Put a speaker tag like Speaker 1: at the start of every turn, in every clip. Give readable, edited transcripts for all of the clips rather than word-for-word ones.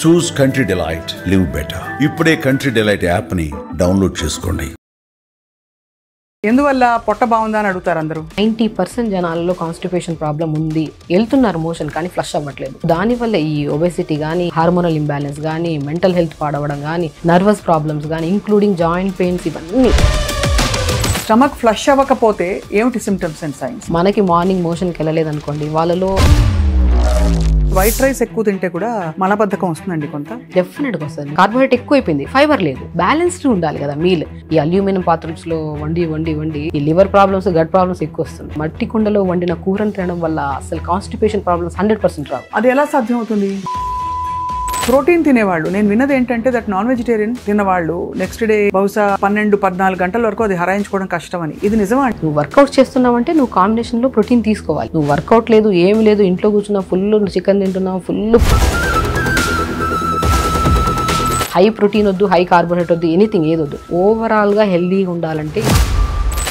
Speaker 1: చూస్ country delight, live better. ఇప్పుడే country delight app ని download చేసుకోండి.
Speaker 2: ఎందువల్ల పొట్ట బాగుందా అని అడుగుతారు అందరూ.
Speaker 3: 90% జనాలలో కాన్స్టిపేషన్ ప్రాబ్లం ఉంది, వెళ్తున్నారు మోషన్ కానీ ఫ్లష్ అవ్వట్లేదు. దానివల్ల ఈ ఒబెసిటీ కానీ, హార్మోనల్ ఇంబ్యాలెన్స్ కానీ, మెంటల్ హెల్త్ పాడవడం కానీ, నర్వస్ ప్రాబ్లమ్స్ కానీ, ఇంక్లూడింగ్ జాయింట్ పెయిన్స్, ఇవన్నీ.
Speaker 2: స్టమక్ ఫ్లష్ అవ్వకపోతే ఏమిటి సిమ్టమ్స్ అండ్ సైన్స్?
Speaker 3: మనకి మార్నింగ్ మోషన్కి వెళ్ళలేదు అనుకోండి, వాళ్ళలో
Speaker 2: వైట్ రైస్ ఎక్కువ తింటే కూడా మలబద్ధకం వస్తుందండి కొంత.
Speaker 3: డెఫినెట్గా వస్తుంది. కార్బోహైడ్రేట్ ఎక్కువ అయిపోయింది, ఫైబర్ లేదు, బ్యాలెన్స్డ్ ఉండాలి కదా మీల్. ఈ అల్యూమినియం పాత్రస్ లో వండి వండి వండి ఈ లివర్ ప్రాబ్లమ్స్, గట్ ప్రాబ్లమ్స్ ఎక్కువ వస్తుంది. మట్టి కుండలో వండిన కూరను తినడం వల్ల అసలు కాన్స్టిపేషన్ ప్రాబ్లమ్స్ 100% రావు.
Speaker 2: అది ఎలా సాధ్యం అవుతుంది? ప్రోటీన్ తినేవాళ్ళు, నేను విన్నది ఏంటంటే దట్ నాన్ వెజిటేరియన్ తిన్నవాళ్ళు నెక్స్ట్ డే బహుశా 12-14 గంటల వరకు అది హరాయించుకోవడం కష్టం అని. ఇది నిజమా?
Speaker 3: నువ్వు వర్కౌట్ చేస్తున్నావంటే నువ్వు కాంబినేషన్ లో ప్రోటీన్ తీసుకోవాలి. నువ్వు వర్కౌట్ లేదు, ఏమి లేదు, ఇంట్లో కూర్చున్నావు, ఫుల్ చికెన్ తింటున్నావు, ఫుల్ హై ప్రోటీన్ వద్దు, హై కార్బోహైడ్రేట్ వద్దు, ఎనీథింగ్ ఏదొద్దు. ఓవరాల్ గా హెల్దీగా ఉండాలంటే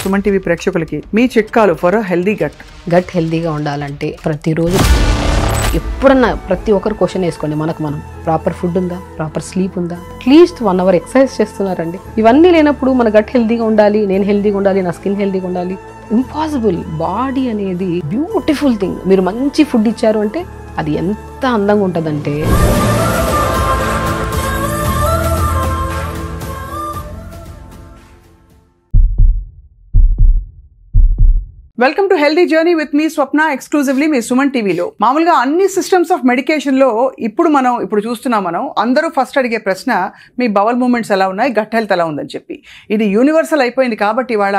Speaker 2: సుమన్ టీవీ ప్రేక్షకులకి మీ చిట్కాలు ఫర్ హెల్దీ గట్.
Speaker 3: గట్ హెల్దీగా ఉండాలంటే ప్రతిరోజు ఎప్పుడన్నా ప్రతి ఒక్కరు క్వశ్చన్ వేసుకోండి, మనకు మనం ప్రాపర్ ఫుడ్ ఉందా, ప్రాపర్ స్లీప్ ఉందా, అట్లీస్ట్ 1 hour ఎక్సర్సైజ్ చేస్తున్నారండి. ఇవన్నీ లేనప్పుడు మన గట్ హెల్దీగా ఉండాలి, నేను హెల్దీగా ఉండాలి, నా స్కిన్ హెల్దీగా ఉండాలి, ఇంపాసిబుల్. బాడీ అనేది బ్యూటిఫుల్ థింగ్. మీరు మంచి ఫుడ్ ఇచ్చారు అంటే అది ఎంత అందంగా ఉంటుందంటే.
Speaker 2: Welcome to healthy journey with మీ స్వప్న, ఎక్స్క్లూజివ్లీ మీ సుమన్ టీవీలో. మామూలుగా అన్ని సిస్టమ్స్ ఆఫ్ మెడికేషన్లో ఇప్పుడు చూస్తున్నాం మనం, అందరూ ఫస్ట్ అడిగే ప్రశ్న మీ బవల్ మూమెంట్స్ ఎలా ఉన్నాయి, గట్ హెల్త్ ఎలా ఉందని చెప్పి. ఇది యూనివర్సల్ అయిపోయింది కాబట్టి ఇవాళ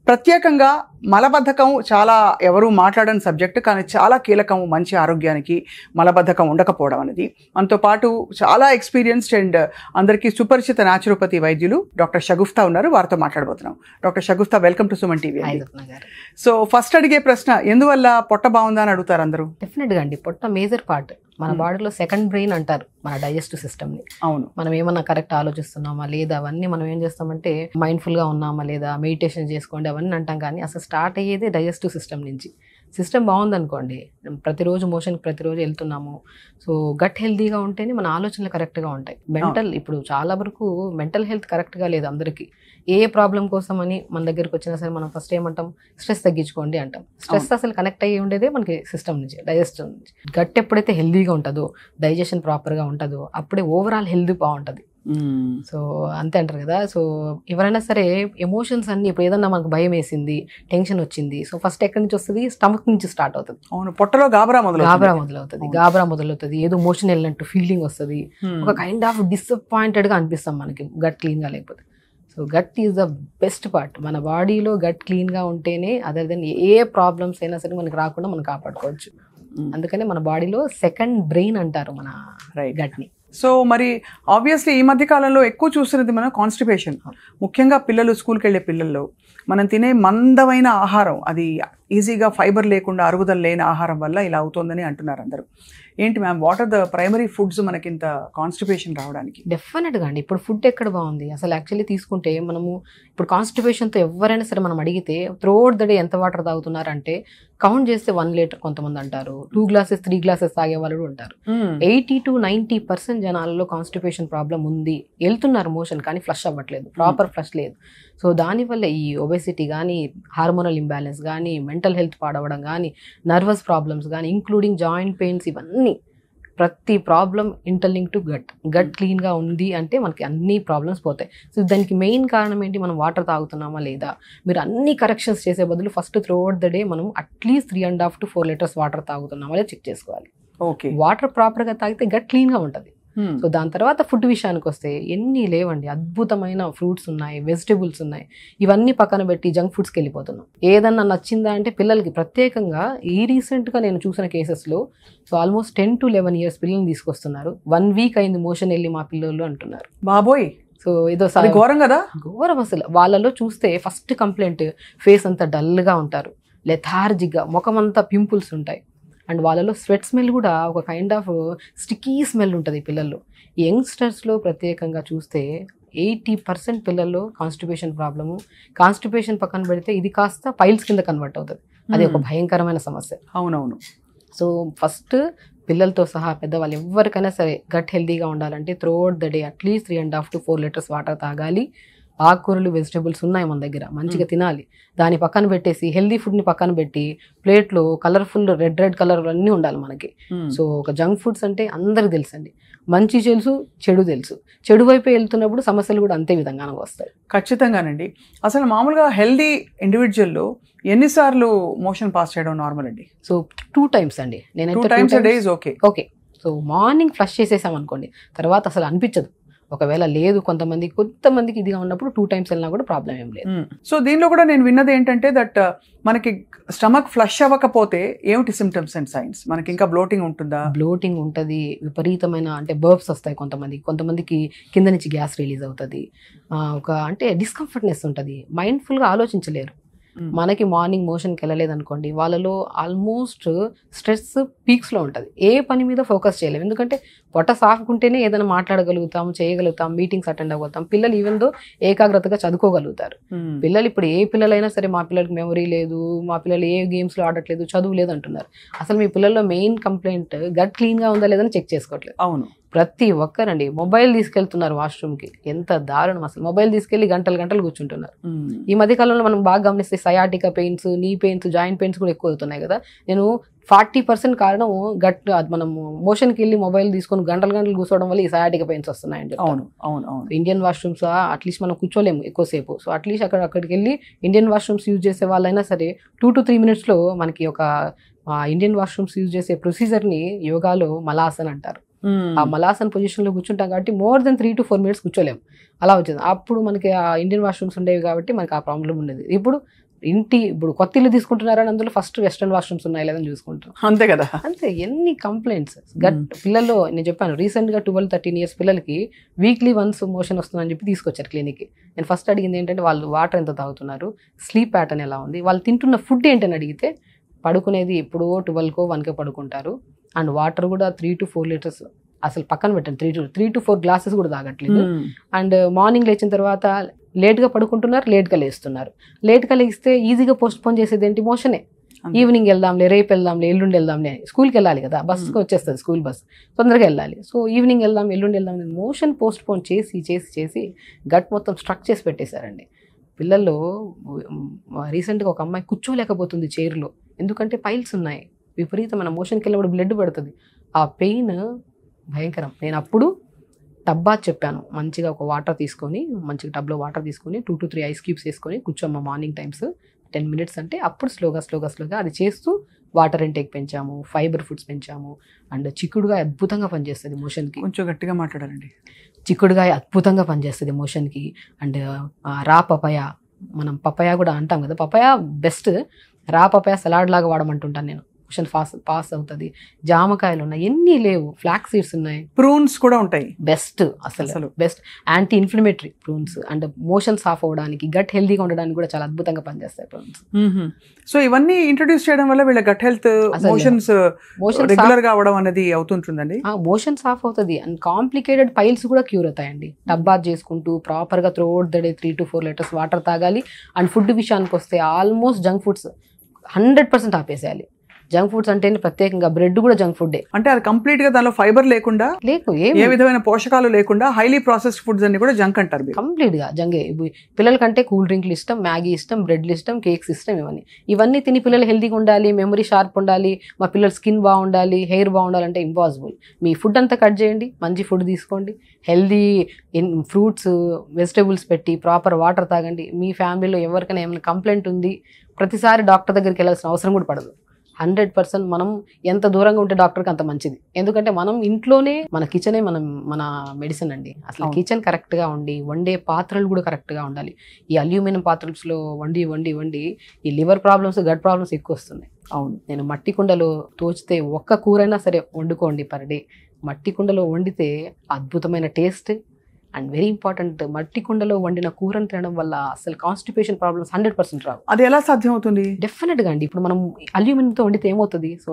Speaker 2: ప్రత్యేకంగా మలబద్ధకం చాలా ఎవరు మాట్లాడని సబ్జెక్ట్, కానీ చాలా కీలకం మంచి ఆరోగ్యానికి మలబద్ధకం ఉండకపోవడం అనేది. మనతో పాటు చాలా ఎక్స్పీరియన్స్డ్ అండ్ అందరికీ సుపరిచిత న్యాచురోపతి వైద్యులు డాక్టర్ షగుఫ్తా ఉన్నారు, వారితో మాట్లాడబోతున్నాం. Doctor Shagufta, welcome to Suman TV. So first అడిగే ప్రశ్న, ఎందువల్ల పొట్ట బాగుందా అని అడుగుతారు అందరూ.
Speaker 3: డెఫినెట్గా అండి, పొట్ట మేజర్ పార్ట్. మన బాడీలో సెకండ్ బ్రెయిన్ అంటారు మన డైజెస్టివ్ సిస్టమ్ని.
Speaker 2: అవును.
Speaker 3: మనం ఏమన్నా కరెక్ట్ ఆలోచిస్తున్నామా లేదా, అవన్నీ మనం ఏం చేస్తామంటే మైండ్ఫుల్గా ఉన్నామా లేదా, మెడిటేషన్ చేసుకోండి అవన్నీ అంటాం, కానీ అసలు స్టార్ట్ అయ్యేదే డైజెస్టివ్ సిస్టమ్ నుంచి. సిస్టమ్ బాగుందనుకోండి, ప్రతిరోజు మోషన్కి ప్రతిరోజు వెళ్తున్నాము, సో గట్ హెల్తీగా ఉంటేనే మన ఆలోచనలు కరెక్ట్గా ఉంటాయి. ఇప్పుడు చాలా వరకు మెంటల్ హెల్త్ కరెక్ట్గా లేదు అందరికీ. ఏ ప్రాబ్లం కోసం అని మన దగ్గరికి వచ్చినా సరే మనం ఫస్ట్ ఏమంటాం, స్ట్రెస్ తగ్గించుకోండి అంటాం. స్ట్రెస్ అసలు కనెక్ట్ అయ్యి ఉండేదే మనకి సిస్టమ్ నుంచి, డైజెస్టివ్ నుంచి. గట్ ఎప్పుడైతే హెల్దీగా ఉంటుందో, డైజెషన్ ప్రాపర్గా ఉంటుందో, అప్పుడే ఓవరాల్ హెల్త్ బాగుంటుంది. సో అంతే అంటారు కదా. సో ఎవరైనా సరే ఎమోషన్స్ అన్ని, ఇప్పుడు ఏదన్నా మనకు భయం వేసింది, టెన్షన్ వచ్చింది, సో ఫస్ట్ ఎక్కడి నుంచి వస్తుంది, స్టమక్ నుంచి స్టార్ట్ అవుతుంది.
Speaker 2: అవును, పొట్టలో గాబరా మొదలవుతుంది, ఏదో మోషన్ వెళ్ళినట్టు ఫీలింగ్ వస్తుంది, ఒక కైండ్ ఆఫ్ డిసప్పాయింటెడ్ గా అనిపిస్తాం మనకి గట్ క్లీన్ గా లేకపోతే. So gut is the best part. మన బాడీలో గట్ క్లీన్ గా ఉంటేనే అదర్ దెన్ ఏ ప్రాబ్లమ్స్ అయినా సరే మనకి రాకుండా మనం కాపాడుకోవచ్చు. అందుకనే మన బాడీలో సెకండ్ బ్రెయిన్ అంటారు మన గట్ ని. సో మరి ఆబ్వియస్లీ ఈ మధ్య కాలంలో ఎక్కువ చూస్తున్నది మనం కాన్స్టిపేషన్. ముఖ్యంగా పిల్లలు, స్కూల్కి వెళ్ళే పిల్లల్లో మనం తినే మందమైన ఆహారం, అది ఈజీగా ఫైబర్ లేకుండా అరుగుదల లేని ఆహారం వల్ల ఇలా అవుతుందని అంటున్నారు అందరూ. ఏంటి ma'am, what are the primary foods మనకి ఇంత కాన్స్టిపేషన్ రావడానికి?
Speaker 3: డెఫినెట్గా అండి, ఇప్పుడు ఫుడ్ ఎక్కడ బాగుంది అసలు. యాక్చువల్లీ తీసుకుంటే మనము ఇప్పుడు కాన్స్టిపేషన్తో ఎవరైనా సరే మనం అడిగితే త్రూఅవుట్ ద డే ఎంత వాటర్ తాగుతున్నారంటే కౌంట్ చేస్తే 1 లీటర్ కొంతమంది అంటారు, 2 glasses 3 glasses తాగే వాళ్ళు ఉంటారు. 80-90% జనాలలో కాన్స్టిపేషన్ ప్రాబ్లం ఉంది, వెళ్తున్నారు మోషన్ కానీ ఫ్లష్ అవ్వట్లేదు, ప్రాపర్ ఫ్లష్ లేదు. సో దానివల్ల ఈ ఒబెసిటీ కానీ, హార్మోనల్ ఇంబ్యాలెన్స్ కానీ, మెంటల్ హెల్త్ పాడవడం కానీ, నర్వస్ ప్రాబ్లమ్స్ కానీ, ఇంక్లూడింగ్ జాయింట్ పెయిన్స్, ఇవన్నీ. ప్రతి ప్రాబ్లం ఇంటర్లింక్ టు గట్ క్లీన్గా ఉంది అంటే మనకి అన్ని ప్రాబ్లమ్స్ పోతాయి. సో దానికి మెయిన్ కారణం ఏంటి, మనం వాటర్ తాగుతున్నామా లేదా. మీరు అన్ని కరెక్షన్స్ చేసే బదులు ఫస్ట్ త్రూఅవుట్ ద డే మనం అట్లీస్ట్ 3.5 to 4 liters వాటర్ తాగుతున్నామా లేదా చెక్ చేసుకోవాలి.
Speaker 2: ఓకే,
Speaker 3: వాటర్ ప్రాపర్గా తాగితే గట్ క్లీన్గా ఉంటుంది. సో దాని తర్వాత ఫుడ్ విషయానికి వస్తే ఎన్ని లేవండి, అద్భుతమైన ఫ్రూట్స్ ఉన్నాయి, వెజిటేబుల్స్ ఉన్నాయి, ఇవన్నీ పక్కన పెట్టి జంక్ ఫుడ్స్కి వెళ్ళిపోతున్నాం. ఏదన్నా నచ్చిందా అంటే పిల్లలకి ప్రత్యేకంగా ఈ రీసెంట్గా నేను చూసిన కేసెస్లో సో ఆల్మోస్ట్ 10 to 11 years పిల్లల్ని తీసుకొస్తున్నారు. 1 week అయింది మోషన్ వెళ్ళి మా పిల్లలు అంటున్నారు.
Speaker 2: బాబోయ్,
Speaker 3: సో ఏదో
Speaker 2: ఘోరం కదా,
Speaker 3: ఘోరం అసలు. వాళ్ళలో చూస్తే ఫస్ట్ కంప్లైంట్ ఫేస్ అంతా డల్గా ఉంటారు, లెథార్జిక్గా, ముఖం అంతా పింపుల్స్ ఉంటాయి, అండ్ వాళ్ళలో స్వెట్ స్మెల్ కూడా ఒక కైండ్ ఆఫ్ స్టిక్కీ స్మెల్ ఉంటుంది పిల్లల్లో. యంగ్స్టర్స్లో ప్రత్యేకంగా చూస్తే 80% పిల్లల్లో కాన్స్టిపేషన్ ప్రాబ్లము. కాన్స్టిపేషన్ పక్కన పెడితే ఇది కాస్త పైల్స్ కింద కన్వర్ట్ అవుతుంది, అది ఒక భయంకరమైన సమస్య.
Speaker 2: అవునవును.
Speaker 3: సో ఫస్ట్
Speaker 2: పిల్లలతో సహా పెద్దవాళ్ళు ఎవరికైనా సరే గట్ హెల్తీగా ఉండాలంటే throughout the day at least 3.5 to 4 litres water తాగాలి. ఆకుకూరలు వెజిటబుల్స్ ఉన్నాయి మన దగ్గర, మంచిగా తినాలి. దాని పక్కన పెట్టేసి హెల్దీ ఫుడ్ని పక్కన పెట్టి ప్లేట్లో కలర్ఫుల్ రెడ్ కలర్ అన్నీ ఉండాలి మనకి. సో ఒక జంక్ ఫుడ్స్ అంటే అందరికి తెలుసండి, మంచి తెలుసు, చెడు తెలుసు. చెడు వైపు వెళ్తున్నప్పుడు సమస్యలు కూడా అంతే విధంగా వస్తాయి.
Speaker 4: ఖచ్చితంగానండి. అసలు మామూలుగా హెల్దీ ఇండివిజువల్లో ఎన్నిసార్లు మోషన్ పాస్ చేయడం నార్మల్ అండి?
Speaker 2: సో 2 times అండి. నేనైతే
Speaker 4: 2 times a day is okay.
Speaker 2: Okay. So morning flush చేసేసాం అనుకోండి, తర్వాత అసలు అనిపించదు. ఒకవేళ లేదు కొంతమందికి ఇదిగా ఉన్నప్పుడు 2 times వెళ్ళినా కూడా ప్రాబ్లం ఏం లేదు.
Speaker 4: సో దీనిలో కూడా నేను విన్నది ఏంటంటే దట్ మనకి స్టమక్ ఫ్లష్ అవ్వకపోతే ఏమిటి సిమ్టమ్స్ అండ్ సైన్స్? మనకి ఇంకా బ్లోటింగ్ ఉంటుందా?
Speaker 2: బ్లోటింగ్ ఉంటుంది, విపరీతమైన అంటే బర్బ్స్ వస్తాయి కొంతమందికి కింద నుంచి గ్యాస్ రిలీజ్ అవుతుంది, అంటే డిస్కంఫర్ట్నెస్ ఉంటుంది, మైండ్ఫుల్గా ఆలోచించలేరు. మనకి మార్నింగ్ మోషన్కి వెళ్ళలేదు అనుకోండి, వాళ్ళలో ఆల్మోస్ట్ స్ట్రెస్ పీక్స్లో ఉంటుంది, ఏ పని మీద ఫోకస్ చేయలేము. ఎందుకంటే పొట్ట సాఫ్కుంటేనే ఏదైనా మాట్లాడగలుగుతాం, చేయగలుగుతాం, మీటింగ్స్ అటెండ్ అవ్వగలుగుతాం. పిల్లలు ఈవెన్ దో ఏకాగ్రతగా చదువుకోగలుగుతారు. పిల్లలు ఇప్పుడు ఏ పిల్లలైనా సరే మా పిల్లలకి మెమరీ లేదు, మా పిల్లలు ఏ గేమ్స్లో ఆడట్లేదు, చదువు లేదు అంటున్నారు. అసలు మీ పిల్లల్లో మెయిన్ కంప్లైంట్ గట్ క్లీన్గా ఉందా లేదని చెక్ చేసుకోవట్లేదు.
Speaker 4: అవును,
Speaker 2: ప్రతి ఒక్కరండి మొబైల్ తీసుకెళ్తున్నారు వాష్రూమ్కి, ఎంత దారుణం అసలు. మొబైల్ తీసుకెళ్లి గంటలు కూర్చుంటున్నారు. ఈ మధ్య కాలంలో మనం బాగా గమనిస్తే సయాటికా పెయిన్స్, నీ పెయిన్స్, జాయింట్ పెయిన్స్ కూడా ఎక్కువ అవుతున్నాయి కదా. నేను 40% కారణం మనం మోషన్కి వెళ్ళి మొబైల్ తీసుకొని గంటలు కూర్చోవడం వల్ల ఈ సయాటికా పెయిన్స్ వస్తున్నాయండి.
Speaker 4: అవును అవును అవును.
Speaker 2: ఇండియన్ వాష్రూమ్స్ అట్లీస్ట్ మనం కూర్చోలేము ఎక్కువసేపు. సో అట్లీస్ట్ అక్కడికి వెళ్ళి ఇండియన్ వాష్రూమ్స్ యూజ్ చేసే వాళ్ళైనా సరే 2 to 3 minutesలో మనకి ఒక ఇండియన్ వాష్రూమ్స్ యూజ్ చేసే ప్రొసీజర్ని యోగాలో మలాసన్ అంటారు. ఆ మలాసన్ పొజిషన్లో కూర్చుంటాం కాబట్టి more than 3 to 4 minutes కూర్చోలేము, అలా వచ్చింది. అప్పుడు మనకి ఆ ఇండియన్ వాష్రూమ్స్ ఉండేవి కాబట్టి మనకి ఆ ప్రాబ్లం ఉండేది. ఇప్పుడు కొత్త ఇల్లు తీసుకుంటున్నారని అందులో ఫస్ట్ వెస్టర్న్ వాష్రూమ్స్ ఉన్నాయి లేదని చూసుకుంటాం.
Speaker 4: అంతే కదా.
Speaker 2: అంతే ఎన్ని కంప్లైంట్స్. పిల్లల్లో నేను చెప్పాను రీసెంట్గా 12-13 years పిల్లలకి వీక్లీ వన్స్ మోషన్ వస్తుందని చెప్పి తీసుకొచ్చారు క్లినిక్కి. నేను ఫస్ట్ అడిగింది ఏంటంటే వాళ్ళు వాటర్ ఎంత తాగుతున్నారు, స్లీప్ ప్యాటర్న్ ఎలా ఉంది, వాళ్ళు తింటున్న ఫుడ్ ఏంటని అడిగితే పడుకునేది ఎప్పుడో 12కో 1కో పడుకుంటారు. అండ్ వాటర్ కూడా 3 to 4 liters అసలు పక్కన పెట్టండి, 3 to 4 glasses కూడా తాగట్లేదు. అండ్ మార్నింగ్ లేచిన తర్వాత లేట్గా పడుకుంటున్నారు, లేట్గా లేస్తున్నారు. లేట్గా లేస్తే ఈజీగా పోస్ట్పోన్ చేసేది ఏంటి, మోషనే. ఈవినింగ్ వెళ్దాంలే, రేపు వెళ్దాంలే, ఎల్లుండి వెళ్దాంలే, స్కూల్కి వెళ్ళాలి కదా, బస్కి వచ్చేస్తుంది స్కూల్ బస్, తొందరగా వెళ్ళాలి. సో ఈవినింగ్ వెళ్దాం, ఎల్లుండి వెళ్దాం, మోషన్ పోస్ట్పోన్ చేసి గట్ మొత్తం స్ట్రక్ చేసి పెట్టేశారండి. పిల్లల్లో రీసెంట్గా ఒక అమ్మాయి కూర్చోలేకపోతుంది చైర్లో, ఎందుకంటే పైల్స్ ఉన్నాయి, విపరీతమైన మోషన్కి వెళ్ళినప్పుడు బ్లడ్ పడుతుంది. ఆ పెయిన్ భయంకరం. నేను అప్పుడు టబ్బా చెప్పాను, మంచిగా ఒక వాటర్ తీసుకొని, మంచిగా టబ్లో వాటర్ తీసుకొని 2 to 3 ice cubes వేసుకొని కూర్చోమ్మ మార్నింగ్ టైమ్స్ 10 minutes అంటే అప్పుడు స్లోగా అది చేస్తూ వాటర్ ఇంటేక్ పెంచాము, ఫైబర్ ఫుడ్స్ పెంచాము. అండ్ చిక్కుడుగా అద్భుతంగా పనిచేస్తుంది మోషన్కి.
Speaker 4: కొంచెం గట్టిగా మాట్లాడాలండి.
Speaker 2: చిక్కుడుగా అద్భుతంగా పనిచేస్తుంది మోషన్కి. అండ్ రా పపాయ, మనం పపాయ కూడా అంటాం కదా, papaya best. Raw papaya salad లాగా వాడమంటుంటాను నేను, మోషన్ పాస్ అవుతుంది. జామకాయలు ఉన్నాయి, ఎన్ని లేవు, ఫ్లాక్ సీడ్స్ ఉన్నాయి,
Speaker 4: ప్రూన్స్ కూడా ఉంటాయి,
Speaker 2: బెస్ట్ అసలు best. Anti inflammatory prunes. And motion సాఫ్ అవ్వడానికి, గట్ హెల్తీగా ఉండడానికి కూడా చాలా అద్భుతంగా పనిచేస్తాయి ప్రూన్స్.
Speaker 4: సో ఇవన్నీ ఇంట్రొడ్యూస్ చేయడం వల్ల వీళ్ళ గట్ హెల్త్, మోషన్ రెగ్యులర్ గా అవడం అనేది అవుతుంటుందండి.
Speaker 2: మోషన్ సాఫ్ అవుతుంది. అండ్ కాంప్లికేటెడ్ పైల్స్ కూడా క్యూర్ అవుతాయండి. టబ్బాత్ చేసుకుంటూ ప్రాపర్గా throughout the day 3 to 4 liters water తాగాలి. అండ్ ఫుడ్ విషయానికి వస్తే ఆల్మోస్ట్ జంక్ ఫుడ్స్ 100% ఆపేసేయాలి. జంక్ ఫుడ్స్ అంటే ప్రత్యేకంగా బ్రెడ్ కూడా జంక్ ఫుడ్.
Speaker 4: అంటే అది కంప్లీట్ గా దానిలో ఫైబర్ లేకుండా, ఏ విధమైన పోషకాలు లేకుండా హైలీ ప్రాసెస్డ్ ఫుడ్స్ అన్ని కూడా జంక్ అంటారు.
Speaker 2: కంప్లీట్ గా జంగే. పిల్లలకంటే కూల్ డ్రింక్లు ఇష్టం, మ్యాగీ ఇష్టం, బ్రెడ్లు ఇష్టం, కేక్స్ ఇష్టం. ఇవన్నీ తిని పిల్లలు హెల్తీగా ఉండాలి, మెమరీ షార్ప్ ఉండాలి, మా పిల్లల స్కిన్ బాగుండాలి, హెయిర్ బాగుండాలంటే ఇంపాసిబుల్. మీ ఫుడ్ అంతా కట్ చేయండి, మంచి ఫుడ్ తీసుకోండి, హెల్దీ ఫ్రూట్స్ వెజిటేబుల్స్ పెట్టి ప్రాపర్ వాటర్ తాగండి. మీ ఫ్యామిలీలో ఎవరికైనా ఏమైనా కంప్లైంట్ ఉంది, ప్రతిసారి డాక్టర్ దగ్గరికి వెళ్ళాల్సిన అవసరం కూడా పడదు. 100% మనం ఎంత దూరంగా ఉంటే డాక్టర్కి అంత మంచిది. ఎందుకంటే మనం ఇంట్లోనే మన కిచెనే మన మెడిసిన్ అండి. అసలు కిచెన్ కరెక్ట్గా ఉండి, వండే పాత్రలు కూడా కరెక్ట్గా ఉండాలి. ఈ అల్యూమినియం పాత్రల్లో వండి ఈ లివర్ ప్రాబ్లమ్స్, గట్ ప్రాబ్లమ్స్ ఎక్కువ వస్తున్నాయి. అవును, నేను మట్టి కుండలో తోచితే ఒక్క కూరైనా సరే వండుకోండి పర్ డే. మట్టి కుండలో వండితే అద్భుతమైన టేస్ట్. అండ్ వెరీ ఇంపార్టెంట్, మట్టి కుండలో వండిన కూరను తినడం వల్ల అసలు కాన్స్టిపేషన్ ప్రాబ్లమ్స్ 100% రావు.
Speaker 4: అది ఎలా సాధ్యం అవుతుంది?
Speaker 2: డెఫినెట్గా అండి. ఇప్పుడు మనం అల్యూమినియంతో వండితే ఏమవుతుంది, సో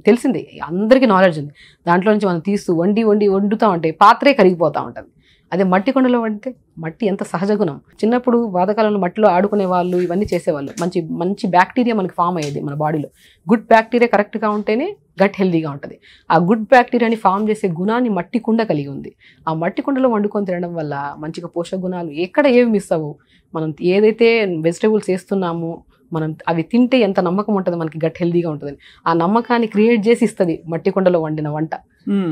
Speaker 2: తెలిసిందే, అందరికీ నాలెడ్జ్ ఉంది. దాంట్లో నుంచి మనం తీస్తూ వండుతూ ఉంటే పాత్రే కరిగిపోతూ ఉంటుంది.
Speaker 3: అదే మట్టి కుండలో వండితే మట్టి ఎంత సహజ గుణం. చిన్నప్పుడు పాతకాలంలో మట్టిలో ఆడుకునే వాళ్ళు, ఇవన్నీ చేసేవాళ్ళు. మంచి మంచి బ్యాక్టీరియా మనకి ఫామ్ అయ్యేది మన బాడీలో. గుడ్ బ్యాక్టీరియా కరెక్ట్గా ఉంటేనే గట్ హెల్దీగా ఉంటుంది. ఆ గుడ్ బ్యాక్టీరియాని ఫామ్ చేసే గుణాన్ని మట్టి కుండ కలిగి ఉంది. ఆ మట్టి కుండలో వండుకొని తినడం వల్ల మంచిగా పోషక గుణాలు ఎక్కడ ఏవి మిస్ అవ్వవు. మనం ఏదైతే వెజిటేబుల్స్ వేస్తున్నామో మనం అవి తింటే ఎంత నమ్మకం ఉంటుంది మనకి గట్ హెల్దీగా ఉంటుంది. ఆ నమ్మకాన్ని క్రియేట్ చేసి ఇస్తుంది మట్టి కుండలో వండిన వంట.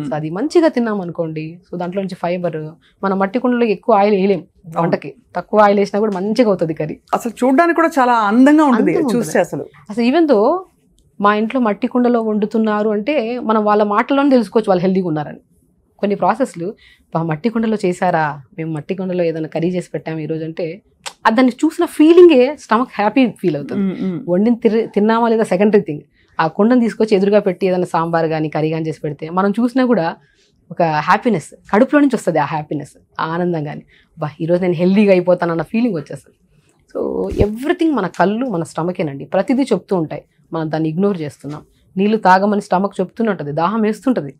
Speaker 3: సో అది మంచిగా తిన్నాం అనుకోండి, సో దాంట్లో నుంచి ఫైబర్. మన మట్టి కుండలో ఎక్కువ ఆయిల్ వేయలేం వంటకి, తక్కువ ఆయిల్ వేసినా కూడా మంచిగా అవుతుంది కర్రీ.
Speaker 4: అసలు చూడడానికి కూడా చాలా అందంగా ఉంటుంది చూస్తే. అసలు
Speaker 3: ఈవెన్ దో మా ఇంట్లో మట్టి కుండలో వండుతున్నారు అంటే మనం వాళ్ళ మాటల్లోనే తెలుసుకోవచ్చు వాళ్ళు హెల్దీగా ఉన్నారని. కొన్ని ప్రాసెస్లు మట్టి కుండలో చేశారా, మేము మట్టి కుండలో ఏదైనా కర్రీ చేసి పెట్టాము ఈరోజు అంటే దాన్ని చూసిన ఫీలింగే స్టమక్ హ్యాపీ ఫీల్ అవుతుంది. వండిన తిన్నామా లేదా సెకండరీ థింగ్. ఆ కుండను తీసుకొచ్చి ఎదురుగా పెట్టి ఏదైనా సాంబార్ కానీ కర్రీ కానీ చేసి పెడితే మనం చూసినా కూడా ఒక హ్యాపీనెస్ కడుపులో నుంచి వస్తుంది. ఆ హ్యాపీనెస్, ఆ ఆనందం కానీ ఈరోజు నేను హెల్దీగా అయిపోతానన్న ఫీలింగ్ వచ్చేస్తుంది. సో ఎవ్రీథింగ్ మన కళ్ళు మన స్టమకేనండి. ప్రతిదీ చెప్తూ ఉంటాయి, మనం దాన్ని ఇగ్నోర్ చేస్తున్నాం. నీళ్ళు తాగమని స్టమక్ చెప్తూనే ఉంటుంది, దాహం వేస్తుంటుంది.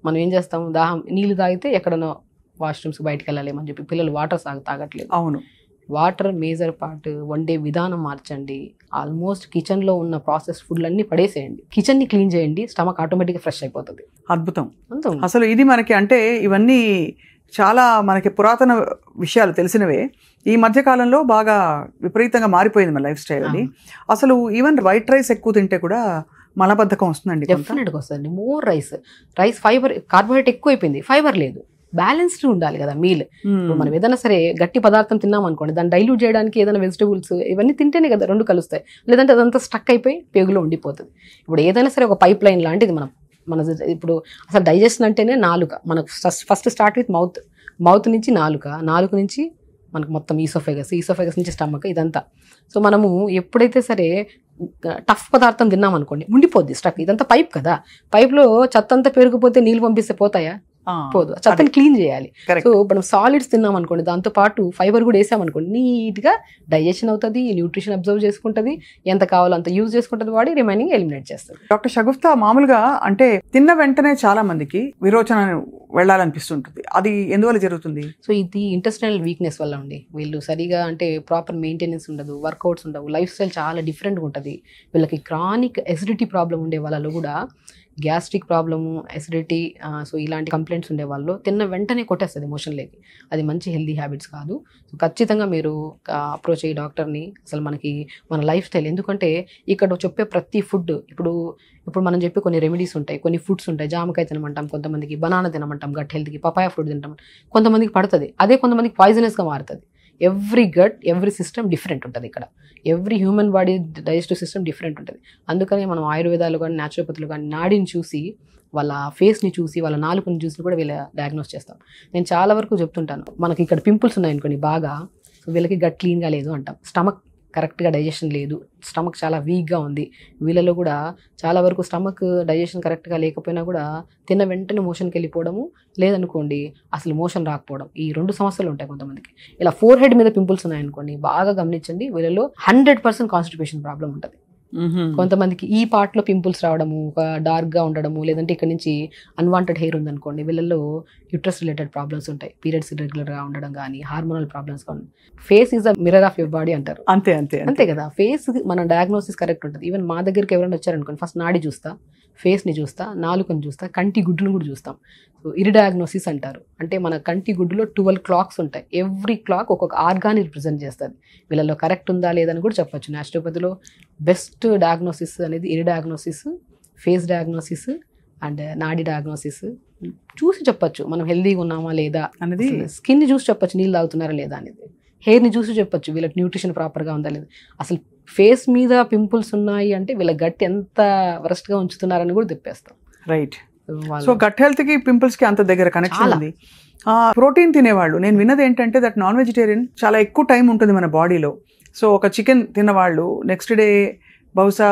Speaker 3: మనం ఏం చేస్తాం, దాహం నీళ్ళు తాగితే ఎక్కడనో వాష్రూమ్స్కి బయటకు వెళ్ళాలేమని చెప్పి పిల్లలు వాటర్ తాగట్లేదు.
Speaker 4: అవును,
Speaker 3: వాటర్ మేజర్ పార్ట్. వండే విధానం మార్చండి. ఆల్మోస్ట్ కిచెన్లో ఉన్న ప్రాసెస్ ఫుడ్లన్నీ పడేసేయండి, కిచెన్ని క్లీన్ చేయండి, స్టమక్ ఆటోమేటిక్గా ఫ్రెష్ అయిపోతుంది.
Speaker 4: అద్భుతం. అసలు ఇది మనకి అంటే ఇవన్నీ చాలా మనకి పురాతన విషయాలు తెలిసినవే. ఈ మధ్య కాలంలో బాగా విపరీతంగా మారిపోయింది మన లైఫ్ స్టైల్ అని. అసలు ఈవెన్ వైట్ రైస్ ఎక్కువ తింటే కూడా మలబద్ధకం వస్తుందండి.
Speaker 3: డెఫినెట్గా వస్తుంది. మోర్ రైస్ ఫైబర్, కార్బోహైడ్రేట్ ఎక్కువ అయిపోయింది, ఫైబర్ లేదు. బ్యాలెన్స్డ్ ఉండాలి కదా మీల్. మనం ఏదైనా సరే గట్టి పదార్థం తిన్నాం అనుకోండి, దాన్ని డైల్యూట్ చేయడానికి ఏదైనా వెజిటబుల్స్ ఇవన్నీ తింటేనే కదా రెండు కలుస్తాయి. లేదంటే అదంతా స్టక్ అయిపోయి పేగులో ఉండిపోతుంది. ఇప్పుడు ఏదైనా సరే ఒక పైప్ లైన్ లాంటిది మన ఇప్పుడు అసలు డైజెషన్ అంటేనే నాలుక. మనకు ఫస్ట్ స్టార్ట్ విత్ మౌత్ నుంచి నాలుక నుంచి మనకు మొత్తం ఈసోఫెగస్ నుంచి స్టమక్, ఇదంతా. సో మనము ఎప్పుడైతే సరే టఫ్ పదార్థం తిన్నాం అనుకోండి ఉండిపోద్ది స్టక్. ఇదంతా పైప్ కదా, పైప్లో చెత్త అంతా పెరిగిపోతే నీళ్ళు పంపిస్తే పోతాయా? పోదు. చెత్తని క్లీన్ చేయాలి. సో మనం సాలిడ్స్ తిన్నాం అనుకోండి, దాంతో పాటు ఫైబర్ కూడా వేసామనుకోండి, నీట్గా డైజెషన్ అవుతుంది, న్యూట్రిషన్ అబ్జర్వ్ చేసుకుంటుంది, ఎంత కావాలో అంత యూజ్ చేసుకుంటుంది, వాడి రిమైనింగ్ ఎలిమినేట్ చేస్తుంది.
Speaker 4: డాక్టర్ షగుఫ్తా, మామూలుగా అంటే తిన్న వెంటనే చాలా మందికి విరోచన వెళ్ళాలనిపిస్తుంటుంది, అది ఎందువల్ల జరుగుతుంది?
Speaker 3: సో ఇది ఇంటెస్టైనల్ వీక్నెస్ వల్ల అండి. వీళ్ళు సరిగా అంటే ప్రాపర్ మెయింటెనెన్స్ ఉండదు, వర్కౌట్స్ ఉండవు, లైఫ్ స్టైల్ చాలా డిఫరెంట్గా ఉంటుంది. వీళ్ళకి క్రానిక్ ఎసిడిటీ ప్రాబ్లం ఉండే వాళ్ళలో కూడా గ్యాస్ట్రిక్ ప్రాబ్లము, ఎసిడిటీ, సో ఇలాంటి కంప్లైంట్స్ ఉండే వాళ్ళు తిన్న వెంటనే కొట్టేస్తుంది ఎమోషన్లోకి. అది మంచి హెల్దీ హ్యాబిట్స్ కాదు. సో ఖచ్చితంగా మీరు అప్రోచ్ అయ్యి డాక్టర్ని. అసలు మన లైఫ్ స్టైల్, ఎందుకంటే ఇక్కడ చెప్పే ప్రతి ఫుడ్, ఇప్పుడు మనం చెప్పే కొన్ని రెమెడీస్ ఉంటాయి, కొన్ని ఫుడ్స్ ఉంటాయి. జామకాయ తినమంటాం, కొంతమందికి బనానా తినమంటాం గట్ హెల్త్కి, పపాయ ఫ్రూట్ తింటాం, కొంతమందికి పడుతుంది, అదే కొంతమందికి పాయిజనస్గా మారుతుంది. ఎవ్రీ సిస్టమ్ డిఫరెంట్ ఉంటుంది. ఇక్కడ every human body digestive system different ఉంటుంది. అందుకని మనం ఆయుర్వేదాలు కానీ న్యాచురోపతులు కానీ నాడిని చూసి, వాళ్ళ ఫేస్ని చూసి, వాళ్ళ నాలుకని చూసి కూడా వీళ్ళ డయాగ్నోస్ చేస్తాం. నేను చాలా వరకు చెప్తుంటాను, మనకి ఇక్కడ పింపుల్స్ ఉన్నాయనుకోండి బాగా, సో వీళ్ళకి గట్ క్లీన్గా లేదు అంటాం, స్టమక్ కరెక్ట్గా డైజెషన్ లేదు, స్టమక్ చాలా వీక్గా ఉంది. వీళ్ళలో కూడా చాలా వరకు స్టమక్ డైజెషన్ కరెక్ట్గా లేకపోయినా కూడా తిన్న వెంటనే మోషన్కి వెళ్ళిపోవడము, లేదనుకోండి అసలు మోషన్ రాకపోవడం, ఈ 2 సమస్యలు ఉంటాయి కొంతమందికి. ఇలా ఫోర్ హెడ్ మీద పింపుల్స్ ఉన్నాయనుకోండి, బాగా గమనించండి, వీళ్ళలో 100% కాన్స్టిపేషన్ ప్రాబ్లం ఉంటుంది. కొంతమందికి ఈ పార్ట్లో పింపుల్స్ రావడము, ఒక డార్క్గా ఉండడము, లేదంటే ఇక్కడ నుంచి అన్వాంటెడ్ హెయిర్ ఉందనుకోండి, వీళ్ళల్లో యూట్రస్ రిలేటెడ్ ప్రాబ్లమ్స్ ఉంటాయి, పీరియడ్స్ ఇర్రెగ్యులర్గా ఉండడం కానీ, హార్మోనల్ ప్రాబ్లమ్స్ కానీ. Face is a mirror of your body అంటారు. అంతే కదా, ఫేస్ మన డయాగ్నోసిస్ కరెక్ట్ ఉంటుంది. ఈవెన్ మా దగ్గరికి ఎవరైనా వచ్చారనుకోండి, ఫస్ట్ నాడి చూస్తా, ఫేస్ని చూస్తా, నాలుకని చూస్తా, కంటి గుడ్డును కూడా చూస్తాం. సో ఇరిడయాగ్నోసిస్ అంటారు. అంటే మన కంటి గుడ్డులో 12 క్లాక్స్ ఉంటాయి. ఎవ్రీ క్లాక్ ఒక్కొక్క ఆర్గాన్ని రిప్రజెంట్ చేస్తుంది. వీళ్ళలో కరెక్ట్ ఉందా లేదని కూడా చెప్పొచ్చు. న్యాచురోపతిలో బెస్ట్ డయాగ్నోసిస్ అనేది ఇరిడయాగ్నోసిస్, ఫేస్ డయాగ్నోసిస్ అండ్ నాడి డయాగ్నోసిస్ చూసి చెప్పచ్చు మనం హెల్దీగా ఉన్నామా లేదా అనేది. స్కిన్ని చూసి చెప్పచ్చు నీళ్ళు తాగుతున్నారా లేదా అనేది. హెయిర్ని చూసి చెప్పచ్చు వీళ్ళకి న్యూట్రిషన్ ప్రాపర్గా ఉందా లేదా. అసలు ఫేస్ మీద పింపుల్స్ ఉన్నాయి అంటే వీళ్ళ గట్ ఎంత వరస్ట్గా ఉంచుతున్నారని కూడా తెప్పేస్తాం.
Speaker 4: రైట్. సో గట్ హెల్త్కి పింపుల్స్కి అంత దగ్గర కనెక్షన్ ఉంది. ప్రోటీన్ తినేవాళ్ళు, నేను విన్నది ఏంటంటే దట్ నాన్ వెజిటేరియన్ చాలా ఎక్కువ టైం ఉంటుంది మన బాడీలో. సో ఒక చికెన్ తిన్నవాళ్ళు నెక్స్ట్ డే బహుశా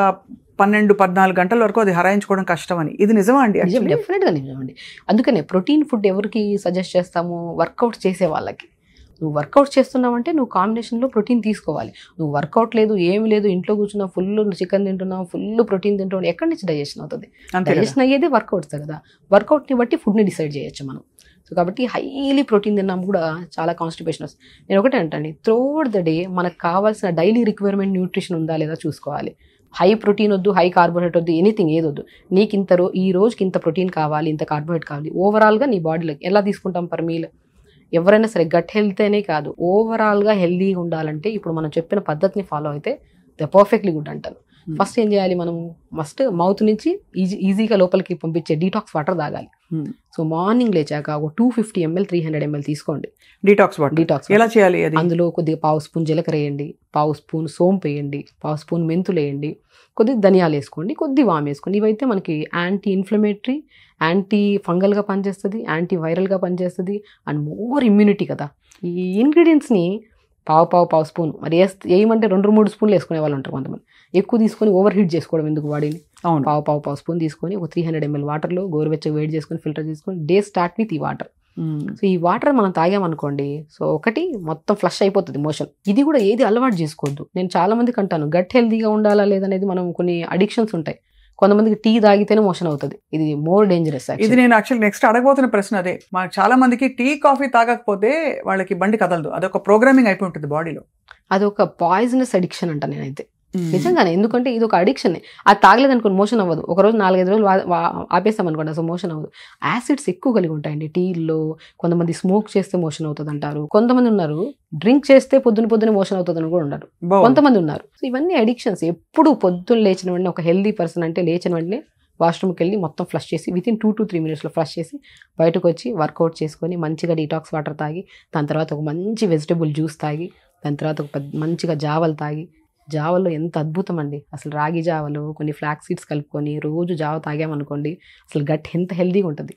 Speaker 4: 12-14 గంటల వరకు అది హరాయించుకోవడం కష్టం అని. ఇది నిజమా అండి?
Speaker 3: డెఫినెట్గా నిజమండి. అందుకనే ప్రోటీన్ ఫుడ్ ఎవరికి సజెస్ట్ చేస్తాము? వర్కౌట్ చేసే వాళ్ళకి. నువ్వు వర్కౌట్ చేస్తున్నావంటే నువ్వు కాంబినేషన్లో ప్రోటీన్ తీసుకోవాలి. నువ్వు వర్కౌట్ లేదు, ఏమి లేదు, ఇంట్లో కూర్చున్నావు, ఫుల్ చికెన్ తింటున్నావు, ఫుల్ ప్రోటీన్ తింటున్నావు, ఎక్కడి నుంచి డైజెషన్ అవుతుంది? డైజెషన్ అయ్యేది వర్కౌట్స్ కదా. వర్కౌట్ని బట్టి ఫుడ్ని డిసైడ్ చేయొచ్చు మనం. సో కాబట్టి హైలీ ప్రోటీన్ తిన్నాం కూడా చాలా కాన్స్టిపేషన్ వస్తుంది. నేను ఒకటే అంటాను, త్రూఅవుట్ ద డే మనకు కావాల్సిన డైలీ రిక్వైర్మెంట్ న్యూట్రిషన్ ఉందా లేదా చూసుకోవాలి. హై ప్రోటీన్ వద్దు, హై కార్బోహైడ్రేట్ వద్దు, ఎనీథింగ్ ఏదొద్దు. నీకు ఈ రోజుకి ఇంత ప్రోటీన్ కావాలి, ఇంత కార్బోహైడ్రేట్ కావాలి. ఓవరాల్గా నీ బాడీలోకి ఎలా తీసుకుంటాం పర్ మీల్. ఎవరైనా సరే గట్ హెల్త్ అనే కాదు, ఓవరాల్గా హెల్దీగా ఉండాలంటే ఇప్పుడు మనం చెప్పిన పద్ధతిని ఫాలో అయితే ద పర్ఫెక్ట్లీ గుడ్ అంటాను. ఫస్ట్ ఏం చేయాలి, మనం ఫస్ట్ మౌత్ నుంచి ఈజీగా లోపలికి పంపించే డీటాక్స్ వాటర్ తాగాలి. సో మార్నింగ్ లేచాక ఒక 250 ml 300 ml తీసుకోండి
Speaker 4: డీటాక్స్ వాటర్. ఎలా చేయాలి అది?
Speaker 3: అందులో కొద్దిగా పావు స్పూన్ జీలకర్ర వేయండి, పావు స్పూన్ సోంపు వేయండి, పావు స్పూన్ మెంతులు వేయండి, కొద్దిగా ధనియాలు వేసుకోండి, కొద్ది వామ్ వేసుకోండి. ఇవైతే మనకి యాంటీ ఇన్ఫ్లమేటరీ, యాంటీ ఫంగల్గా పనిచేస్తుంది, యాంటీ వైరల్గా పనిచేస్తుంది, అండ్ మోర్ ఇమ్యూనిటీ కదా. ఈ ఇంగ్రీడియంట్స్ని పావు స్పూన్ మరి వేయమంటే 2-3 స్పూన్లు వేసుకునే వాళ్ళు ఉంటారు కొంతమంది. ఎక్కువ తీసుకొని ఓవర్ హీట్ చేసుకోవడం ఎందుకు బాడీని. పావు స్పూన్ తీసుకొని ఒక 300 ml వాటర్లో గోరువెచ్చగా వేడి చేసుకొని ఫిల్టర్ చేసుకొని డే స్టార్ట్ విత్ ఈ వాటర్. సో ఈ వాటర్ మనం తాగామనుకోండి, సో ఒకటి మొత్తం ఫ్లష్ అయిపోతుంది మోషన్. ఇది కూడా ఏది అలవాటు చేసుకోవద్దు. నేను చాలా మందికి అంటాను, గట్ హెల్తీగా ఉండాలా లేదనేది మనం కొన్ని అడిక్షన్స్ ఉంటాయి. కొంతమందికి టీ తాగితేనే మోషన్ అవుతుంది, ఇది మోర్ డేంజరస్.
Speaker 4: ఇది నేను యాక్చువల్లీ నెక్స్ట్ అడగబోతున్న ప్రశ్న అదే. మాకు చాలా మందికి టీ కాఫీ తాగకపోతే వాళ్ళకి బండి కదలదు, అదొక ప్రోగ్రామింగ్ అయిపోయి ఉంటుంది బాడీలో.
Speaker 3: అదొక పాయిజనస్ అడిక్షన్ అంట నేనైతే, నిజంగానే. ఎందుకంటే ఇది ఒక అడిక్షన్. అది తాగలేదు అనుకోండి మోషన్ అవ్వదు. ఒక రోజు 4-5 రోజులు ఆపేస్తాం అనుకోండి, అసలు మోషన్ అవ్వదు. యాసిడ్స్ ఎక్కువ కలిగి ఉంటాయండి టీల్లో. కొంతమంది స్మోక్ చేస్తే మోషన్ అవుతుంది అంటారు. కొంతమంది ఉన్నారు డ్రింక్ చేస్తే పొద్దున మోషన్ అవుతుంది అని కూడా ఉన్నారు. కొంతమంది ఉన్నారు. సో ఇవన్నీ అడిక్షన్స్. ఎప్పుడు పొద్దున్న లేచిన వెంటనే ఒక హెల్దీ పర్సన్ అంటే లేచిన వెంటనే వాష్రూమ్కి వెళ్ళి మొత్తం ఫ్లష్ చేసి వితిన్ 2 to 3 minutesలో ఫ్లష్ చేసి బయటకు వచ్చి వర్కౌట్ చేసుకొని మంచిగా డీటాక్స్ వాటర్ తాగి, దాని తర్వాత ఒక మంచి వెజిటబుల్ జ్యూస్ తాగి, దాని తర్వాత ఒక మంచిగా జావలు తాగి. జావలో ఎంత అద్భుతం అండి అసలు. రాగి జావలో కొన్ని ఫ్లాక్స్ సీడ్స్ కలుపుకొని రోజు జావ తాగామనుకోండి, అసలు గట్ ఎంత హెల్దీగా ఉంటుంది.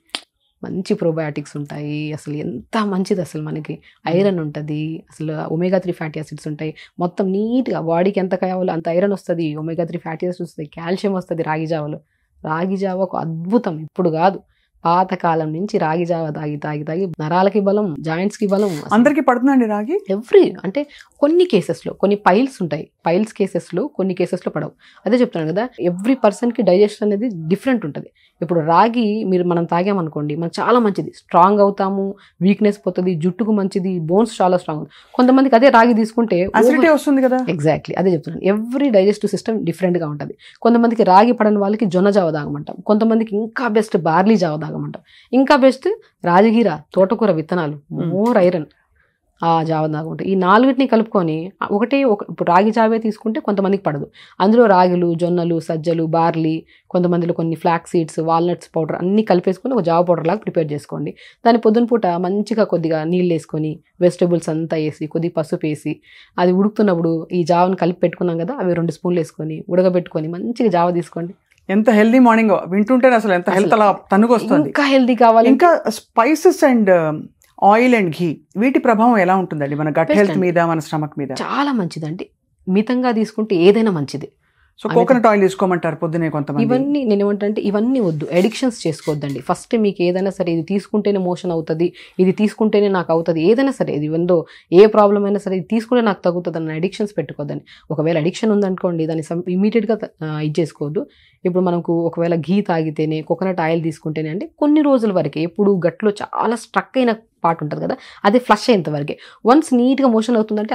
Speaker 3: మంచి ప్రోబయాటిక్స్ ఉంటాయి, అసలు ఎంత మంచిది. అసలు మనకి ఐరన్ ఉంటుంది, అసలు omega-3 ఫ్యాటీ యాసిడ్స్ ఉంటాయి. మొత్తం నీట్గా బాడీకి ఎంత కావాలో అంత ఐరన్ వస్తుంది, omega-3 ఫ్యాటీ యాసిడ్స్ వస్తుంది, కాల్షియం వస్తుంది రాగి జావలో. రాగి జావ ఒక అద్భుతం. ఇప్పుడు కాదు, పాతకాలం నుంచి రాగి జావ తాగి నరాలకి బలం, జాయింట్స్కి బలం.
Speaker 4: అందరికీ పడుతుందండి రాగి?
Speaker 3: అంటే కొన్ని కేసెస్లో, కొన్ని పైల్స్ ఉంటాయి, పైల్స్ కేసెస్లో కొన్ని కేసెస్లో పడవు. అదే చెప్తున్నాను కదా, ఎవ్రీ పర్సన్కి డైజెషన్ అనేది డిఫరెంట్ ఉంటుంది. ఇప్పుడు రాగి మనం తాగామనుకోండి మనకు చాలా మంచిది, స్ట్రాంగ్ అవుతాము, వీక్నెస్ పోతుంది, జుట్టుకు మంచిది, బోన్స్ చాలా స్ట్రాంగ్. కొంతమందికి అదే రాగి తీసుకుంటే
Speaker 4: అసిడిటీ వస్తుంది కదా.
Speaker 3: ఎగ్జాక్ట్లీ అదే చెప్తున్నాను. ఎవ్రీ డైజెస్టివ్ సిస్టమ్ డిఫరెంట్గా ఉంటుంది. కొంతమందికి రాగి పడని వాళ్ళకి జొన్న జావ తాగమంటాం, కొంతమందికి ఇంకా బెస్ట్ బార్లీ జావ తాగమంటాం, ఇంకా బెస్ట్ రాజగిర, తోటకూర విత్తనాలు, మోర్ ఐరన్, ఆ జావ తాగుంటాయి. ఈ 4 కలుపుకొని ఇప్పుడు రాగి జావే తీసుకుంటే కొంతమందికి పడదు. అందులో రాగులు, జొన్నలు, సజ్జలు, బార్లీ, కొంతమందిలో కొన్ని ఫ్లాక్స్ సీడ్స్, వాల్నట్స్ పౌడర్ అన్నీ కలిపేసుకొని ఒక జావ పౌడర్ లాగా ప్రిపేర్ చేసుకోండి. దాన్ని పొద్దున పూట మంచిగా కొద్దిగా నీళ్ళు వేసుకొని వెజిటబుల్స్ అంతా వేసి కొద్దిగా పసుపు వేసి అది ఉడుకుతున్నప్పుడు ఈ జావను కలిపి పెట్టుకున్నాం కదా, అవి 2 స్పూన్లు వేసుకొని ఉడకబెట్టుకొని మంచిగా జావ తీసుకోండి.
Speaker 4: ఎంత హెల్దీ మార్నింగ్ వింటుంటే అసలు ఎంత హెల్త్ అలా తన్నుకొస్తుంది.
Speaker 3: ఇంకా హెల్దీ కావాలి.
Speaker 4: ఇంకా స్పైసెస్ అండ్ ఆయిల్ అండ్ ఘీ, వీటి ప్రభావం ఎలా ఉంటుందండి మన గట్ హెల్త్ మీద, మన స్టమక్ మీద?
Speaker 3: చాలా మంచిదండి. మితంగా తీసుకుంటే ఏదైనా మంచిది.
Speaker 4: సో కోకోనట్ ఆయిల్ తీసుకోమంటారు పొద్దునే కొంతమంది.
Speaker 3: ఇవన్నీ నేను ఏమంటే ఇవన్నీ వద్దు, అడిక్షన్స్ చేసుకోవద్దండి. ఫస్ట్ మీకు ఏదైనా సరే ఇది తీసుకుంటేనే మోషన్ అవుతుంది, ఇది తీసుకుంటేనే నాకు అవుతుంది, ఏదైనా సరే ఇది ఉందో ఏ ప్రాబ్లం అయినా సరే ఇది తీసుకుంటే నాకు తగ్గుతుంది అన్న అడిక్షన్స్ పెట్టుకోవద్దండి. ఒకవేళ అడిక్షన్ ఉందనుకోండి దాన్ని ఇమీడియట్గా ఇది చేసుకోవద్దు. ఇప్పుడు మనకు ఒకవేళ ఘీ తాగితేనే, కోకోనట్ ఆయిల్ తీసుకుంటేనే అంటే కొన్ని రోజుల వరకే, ఎప్పుడు గట్లో చాలా స్ట్రక్ అయిన పార్ట్ ఉంటుంది కదా, అది ఫ్లష్ అయ్యేంత వరకే. వన్స్ నీట్గా మోషన్ అవుతుందంటే